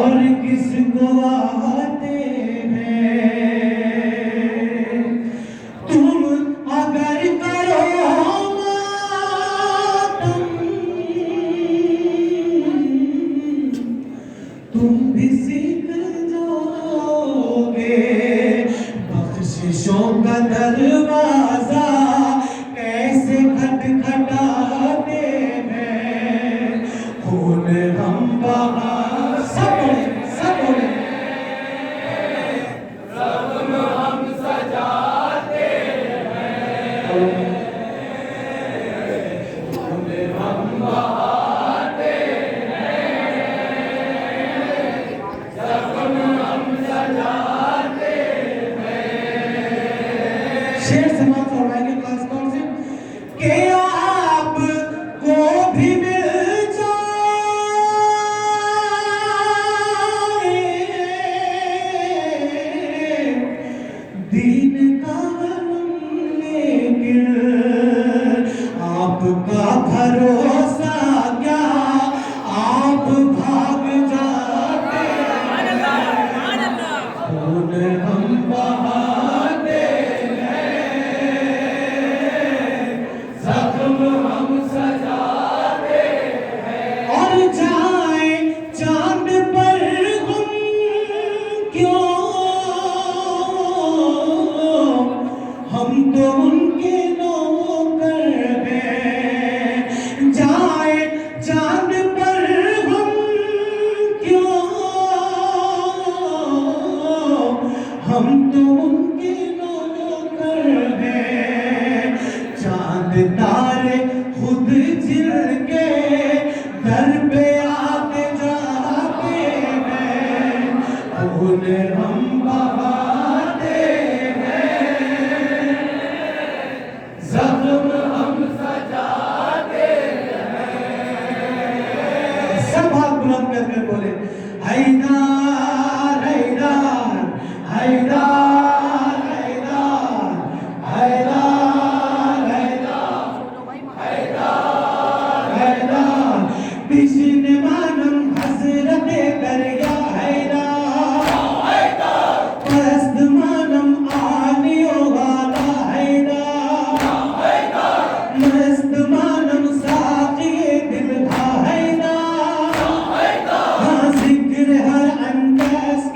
और किसको आते हैं। तुम अगर करो मातम, तुम भी सीख जाओगे। बख्शिशों का दरवाजा कैसे खटखटाते हैं। खून हम बहा सब बोले हम सजाते हैं, खून हम बहाते हैं, जख्म हम सजाते हैं। शेर समाप्त फरमाएंगे क्लास कौन से के आप को भी मिल जाए दीन का गम, लेकिन आपका भरोसा क्या, आप भाग जाते हैं। खून हम बहाते जख्म हम सजाते और जाए चांद पर हम क्यों, हम तो उनके नौकर हैं। जाए चांद पर हम क्यों, हम तो उनके नौकर हैं। चांद तारे खुद जिल के दर पे आते जाते हैं। खून हम बहाते हैं, जख्म हम सजाते सब हाथ बुलंद करके बोले हैदर हैदर हैदर हैदर हैदर हैदर बिशन मानम हसरत दरिया हैदर परस्त मानम आलियो वाला हैदर मस्त मानम साक़िए दिल का हैदर। हाँ जिक्र हर अंदाज़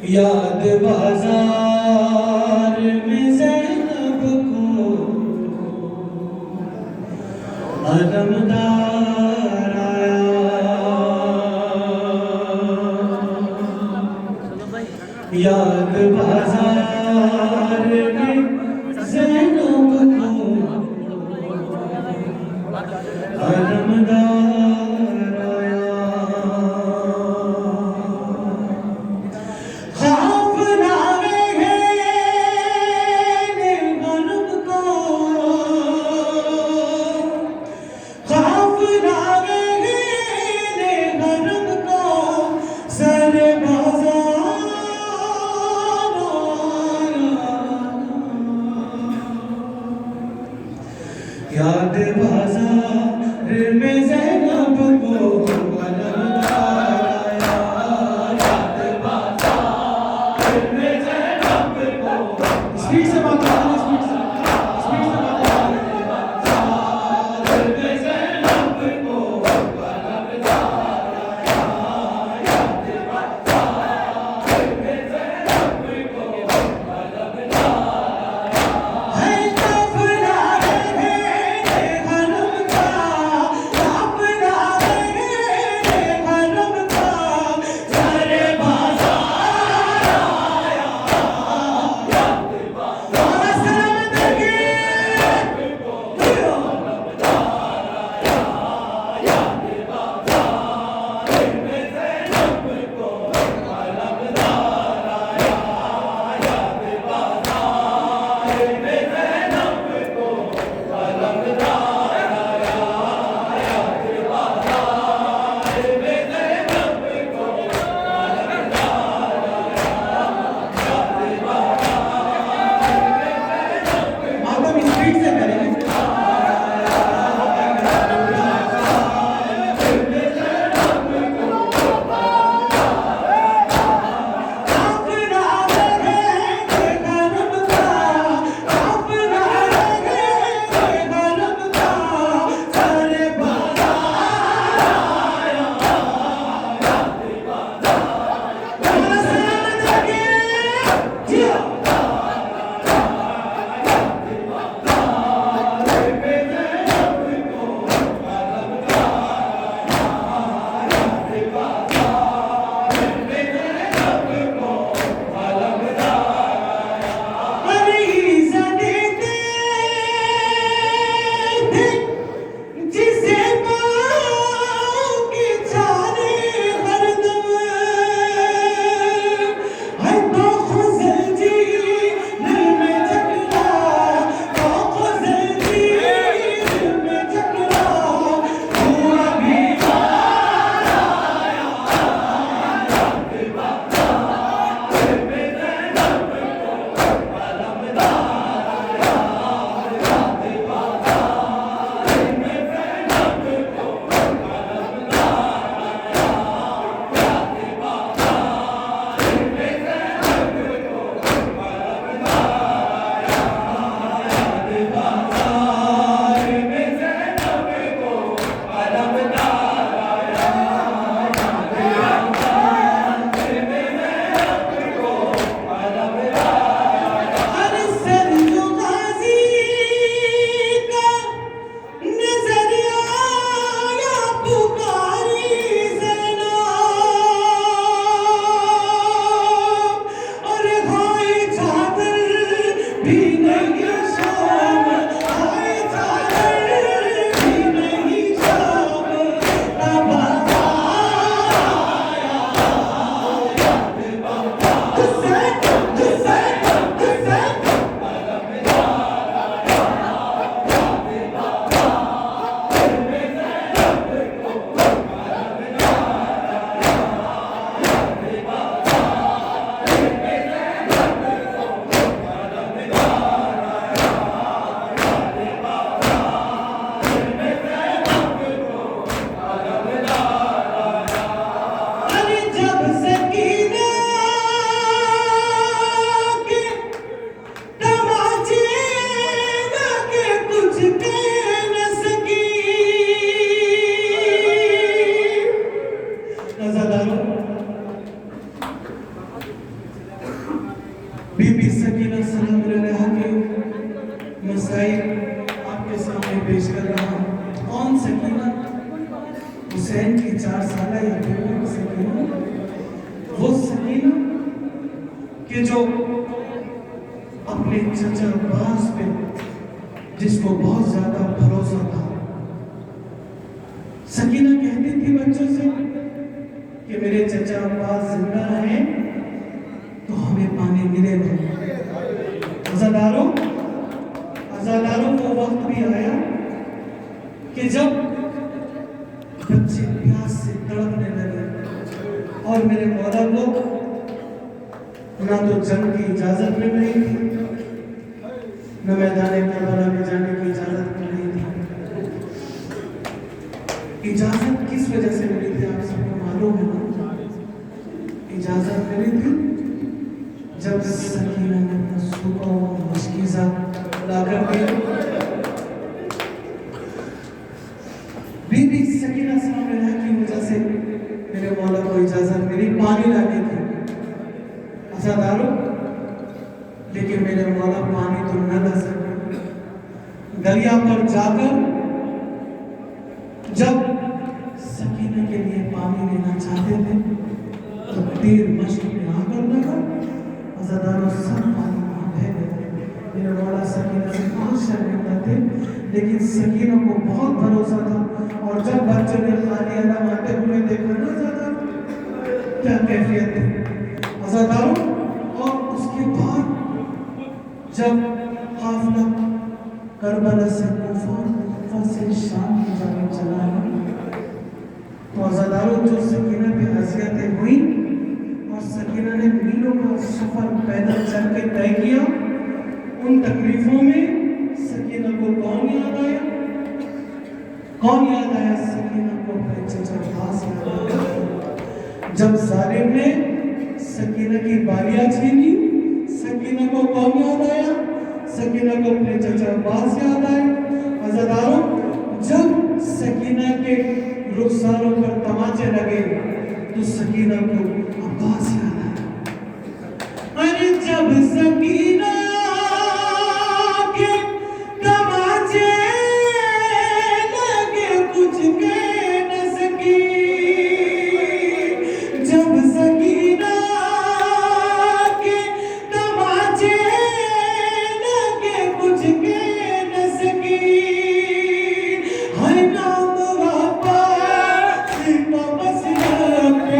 याद बाजार में ज़ैनब को अलमदार आया, याद बाजार में ज़ैनब को अलमदार आया। ख़ौफ़नामे हैं ग़ुलब को, ख़ौफ़नामे हैं ग़ुलब को, सरे बाज़ार आया। याद बाज़ार बीबी सकीना सलाम अलैहा के मसाइल आपके सामने पेश कर रहा हूँ। कौन सकीना? हुसैन की 4 साल या बेगम सकीना, वो सकीना कि जो अपने चचा अब्बास पे जिसको बहुत ज्यादा भरोसा था। सकीना कहती थी बच्चों से कि मेरे चचा अब्बास जिंदा हैं तो हमें पानी मिलेगा। अज़ादारों वो वक्त भी आया कि जब बच्चे प्यास से तड़पने लगे और मेरे मौला को ना तो जंग की इजाजत मिल रही थी, न मैदान करबला में जाने की इजाजत मिल रही थी। इजाजत किस वजह से मिली थी आप सबको मालूम है ना? इजाजत मिली थी जब सकीना ने अपना सूखा हुआ मुश्किज़ा लाकर दिया। बीबी सकीना सलाम अलैहा की वजह से मेरे मौला को इजाजत मिली पानी लाने की। अज़ादारों, लेकिन मेरे मौला पानी तो न ला सके। दरिया पर जाकर जब सकीना के लिए पानी लेना चाहते थे तो तीर मश्क में आकर लगा। अज़ादारों, सब पानी वहां बह गए। मेरे मौला सकीना से बहुत शर्मिंदा थे, लेकिन सकीना को बहुत भरोसा था। और जब बच्चों ने खाली आलम आते हुए देखा ना ज़्यादा क्या कैफियत थी अज़ादारों। और उसके बाद जब काफिला करबला से कूफा से शाम की जानिब चला है तो अज़ादारों जो सकीना पे अज़ियतें हुई और सकीना ने मीलों का सफर पैदल चल के तय किया, उन तकलीफों में सकीना को कौन याद आया? सकीना को अपने चचा अब्बास याद आया। जब जालिम ने सकीना की बालियां छीनी, सकीना को कौन याद आया? सकीना को अपने चचा अब्बास याद आया। अज़ादारों, जब सकीना के रुखसारों पर तमाचे लगे तो सकीना को अब्बास याद आया। अरे जब सकीना के तमाचे लगे कुछ कह न सकी, जब सकीना के तमाचे लगे कुछ कह न सकी, हर नाम वापस पे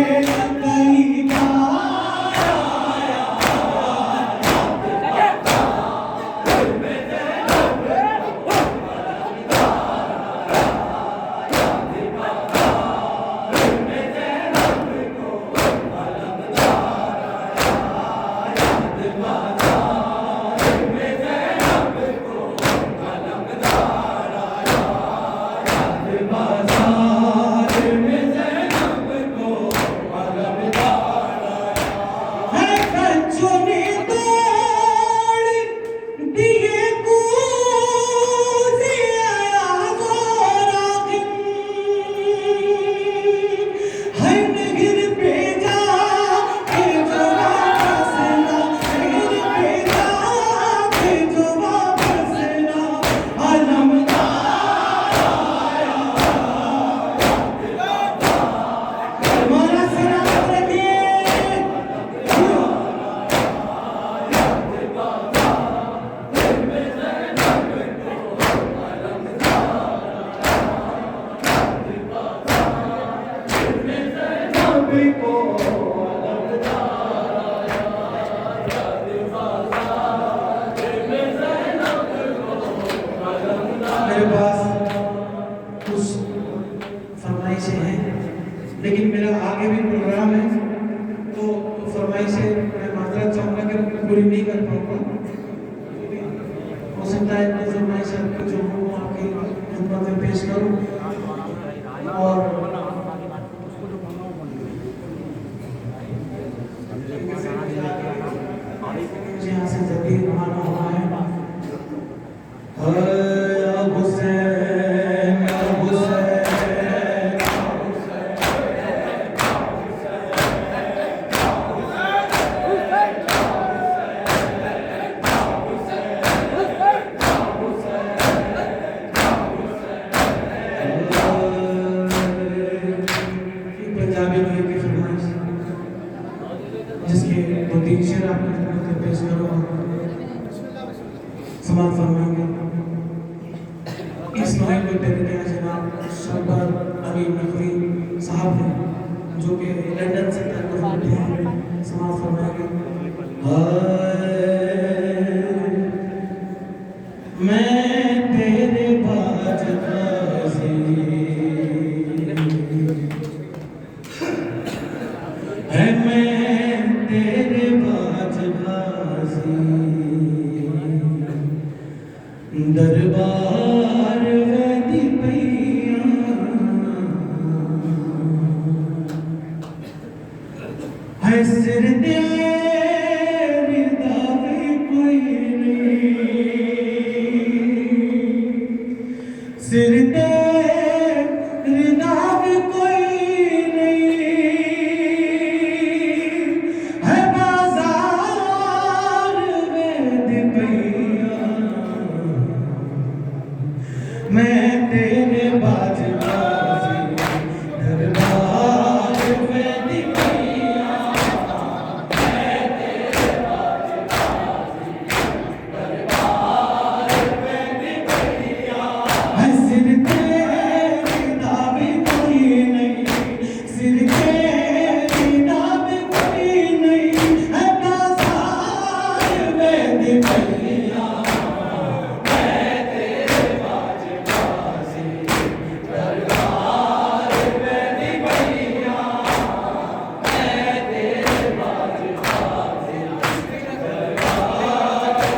कई बार लेकिन मेरा आगे भी प्रोग्राम है तो फरमाइशें मैं माजरत चाहूँगा कि पूरी नहीं कर पाऊँगा। हो सकता है कि फरमाइश आपकी जो हो आपकी खिदमत में पेश करूँ। और मुझे यहाँ से जल्दी रवाना होना है। तीन शेर आपकी खिदमत में पेश करूँगा, समाप्त फरमाएंगे। इस नोए को पेश किया जनाब शब्बार अमीन नकवी साहब ने, जो कि लंदन से तल्लुक़ रखते हैं, समाप्त फरमाएंगे। मैं तेरे बाज गाज़ी है, मैं तेरे बाज गाज़ी, दरबार वैदी पैया है, सिर तेरे दावे कोई नहीं, सिर तेरे दावे कोई नहीं, है बाजार वैद पैया, मैं तेरे बाज गाज़ी, दरबार वैद पैया, मैं तेरे बाज गाज़ी, दरबार वैद पैया, है सिर तेरे दावे कोई नहीं, सिर तेरे दावे कोई नहीं, है बाजार वैद पैया, मैं तेरे बाज गाज़ी, दरबार वैद पैया, मैं तेरे बाज गाज़ी, दरबार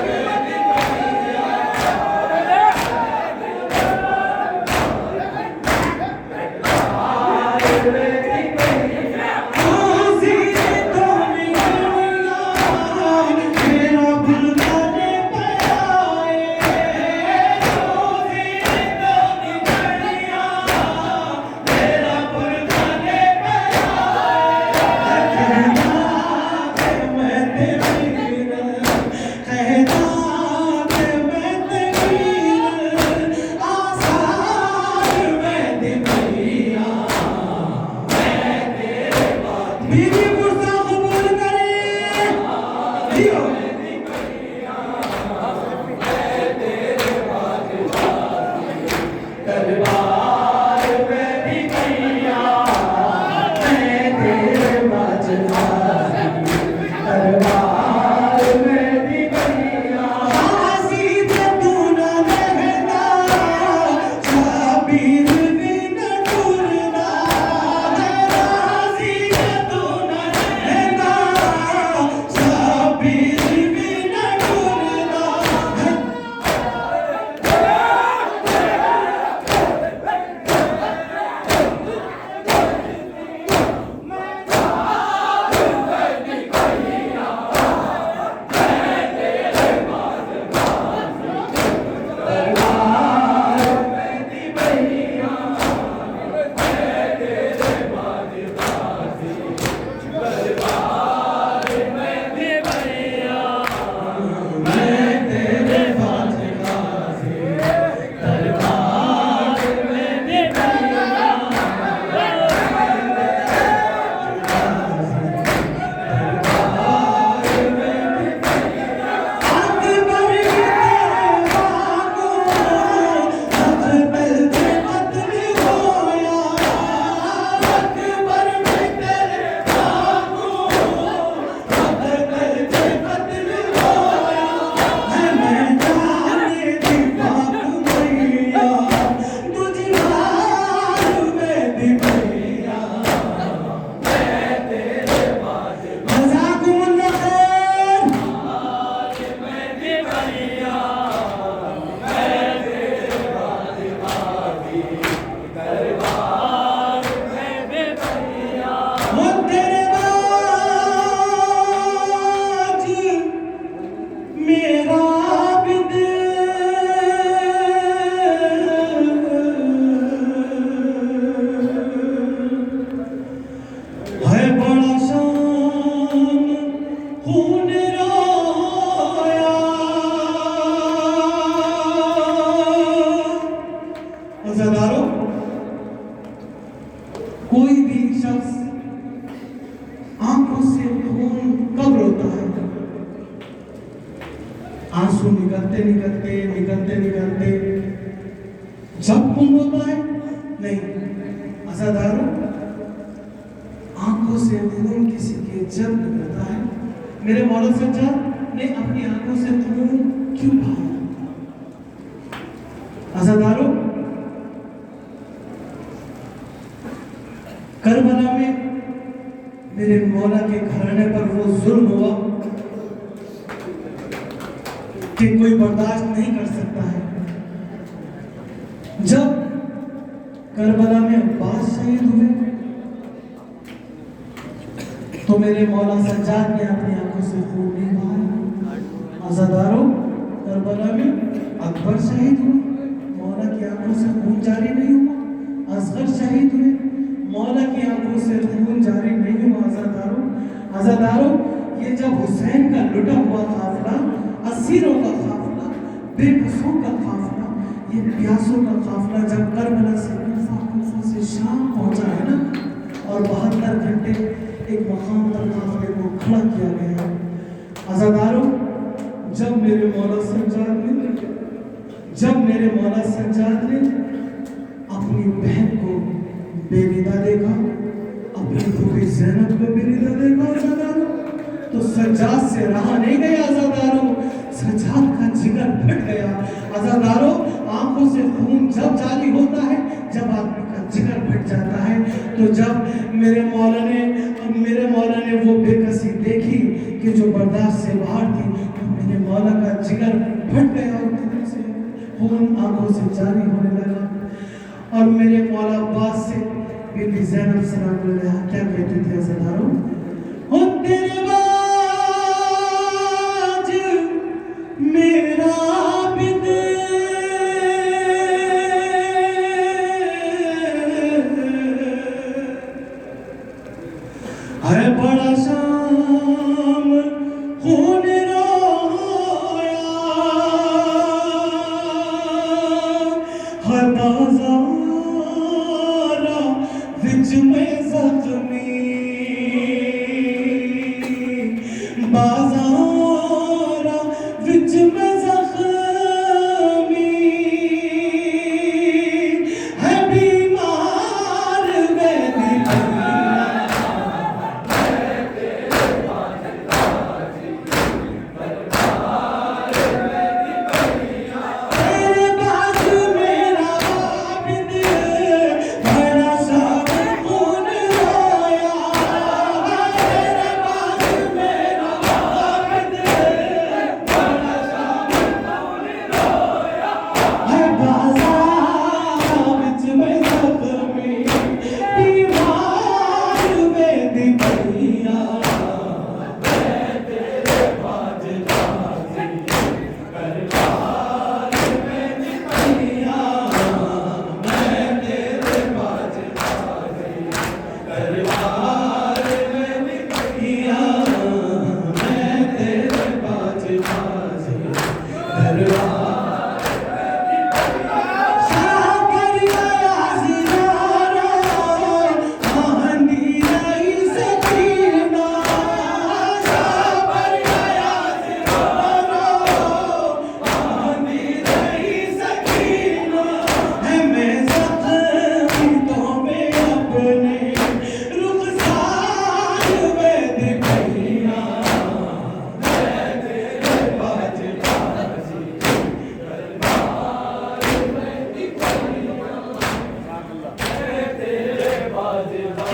वैद पैया। बीवी मुर्दा कबूल करे दियो, दरबार वैद पैया, मैं तेरे बाज गाज़ी, दरबार वैद पैया, गाज़ी तू न रहना, शाबीर भी न टूटना, गाज़ी तू न रहना, शाबीर आंसू निकलते निकलते निकलते निकलते जब खून होता है नहीं अज़ादारों, आंखों से खून किसी के जब निकलता है। मेरे मौला सज्जाद ने अपनी आंखों से खून क्यों बहाया? अज़ादारों, करबला में मेरे मौला के घराने पर वो जुल्म हुआ कि कोई बर्दाश्त नहीं कर सकता है। जब करबला में अब्बास शहीद हुए तो मेरे मौला सज्जाद ने अपनी आंखों से खून नहीं बहाया। अज़ादारों, करबला में अकबर शहीद हुए, मौला की आंखों से खून जारी नहीं हुआ। असगर शहीद हुए, मौला की आंखों से खून जारी नहीं हुआ। अज़ादारों, ये जब हुसैन का लुटा हुआ काफिला, असीरों का काफिला, बेबसों का काफिला, ये प्यासों का काफिला जब करबला से कूफा से शाम पहुंचा है ना, और 72 घंटे एक मकाम पर काफिले को खड़ा किया गया। अज़ादारों, जब मेरे मौला सज्जाद ने अपनी बहन को बेनिदा देखा, अपनी बीवी ज़ैनब को बेनिदा देखा अज़ादारों, तो सज्जाद से रहा नहीं गया। अज़ादारों, सज्जाद का जिगर फट गया। अज़ादारों, आंखों से खून जब जारी होता है, जब आदमी का जिगर फट जाता है, तो जब मेरे मौला ने वो बेकसी देखी कि जो बर्दाश्त से बाहर थी, तो मेरे मौला का जिगर फट गया और खून आंखों से जारी होने लगा। और मेरे मौला अब्बास से बीबी ज़ैनब सलाम क्या कहते थे? अज़ादारों, हो तेरे बाज मेरा बिद है बड़ा शाम खून रोया, है बाज़ारा विच में ज़ख्मी, बाज़ारा विच में ज़ख्मी, है बीमार बेदी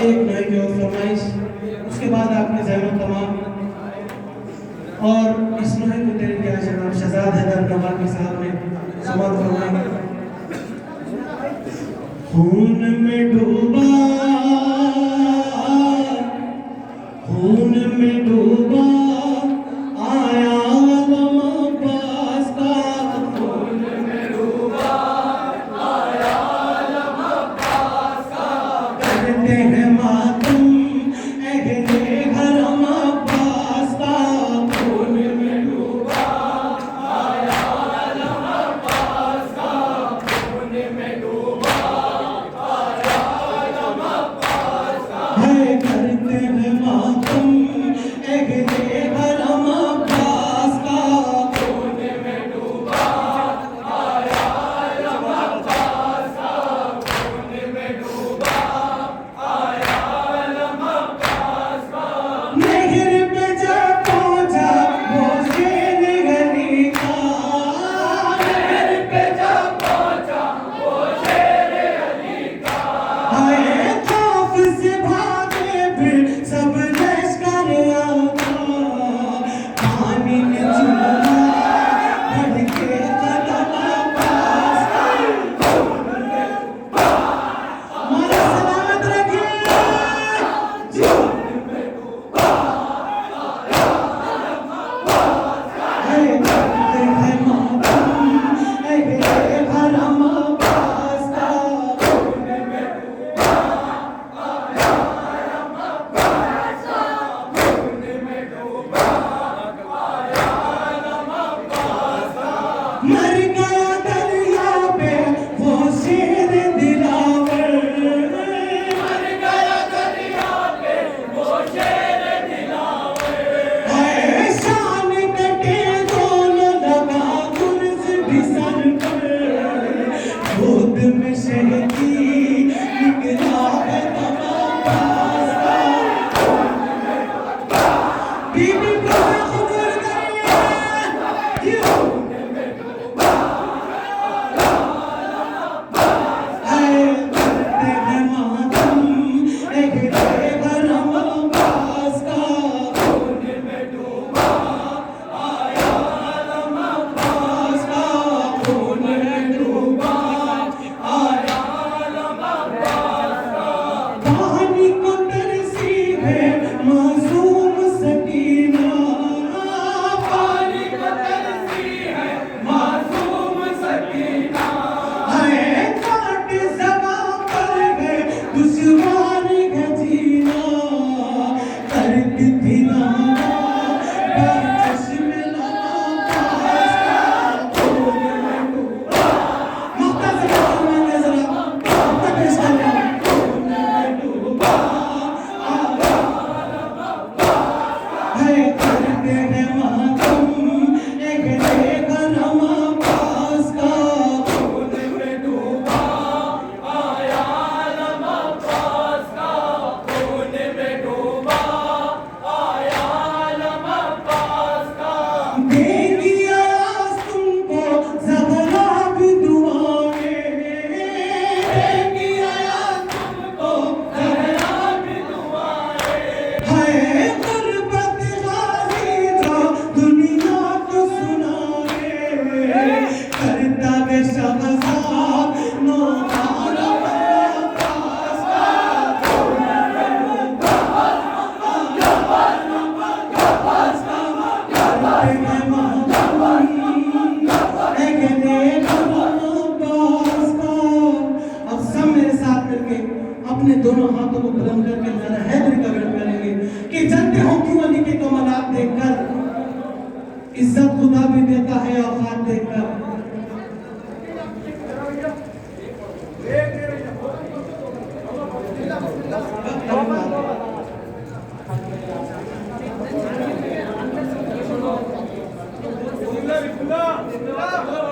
एक नई की और फरमाइश, उसके बाद आपके ज़हन तमाम और इस नोहे को तेरे क्या जनाब शहजाद हैदर नवाज़ी साहब ने समाप्त फरमाएंगे। खून में डूबा आया आलम अब्बास का, खून में डूबा आया आलम अब्बास का, करते हैं मातम अहले हरम अब्बास का, खून में डूबा आया आलम अब्बास का, खून में डूबा आया देंगी आवाज़ तुमको ज़हरा भी दुआएं, देंगी आवाज़ तुमको ज़हरा भी दुआएं। है गुरबत गाज़ी जो दुनिया को सुनाए, करता वे शहज़ाद नौबार अब्बास अब सब मेरे साथ मिलके अपने दोनों हाथों को बुलंद करके ज़रा हैदरी का वेट करेंगे कि जलते हो क्यों अली के कमालात देखकर, इज्जत खुदा भी देता है औकात देखकर। बिस्मिल्लाह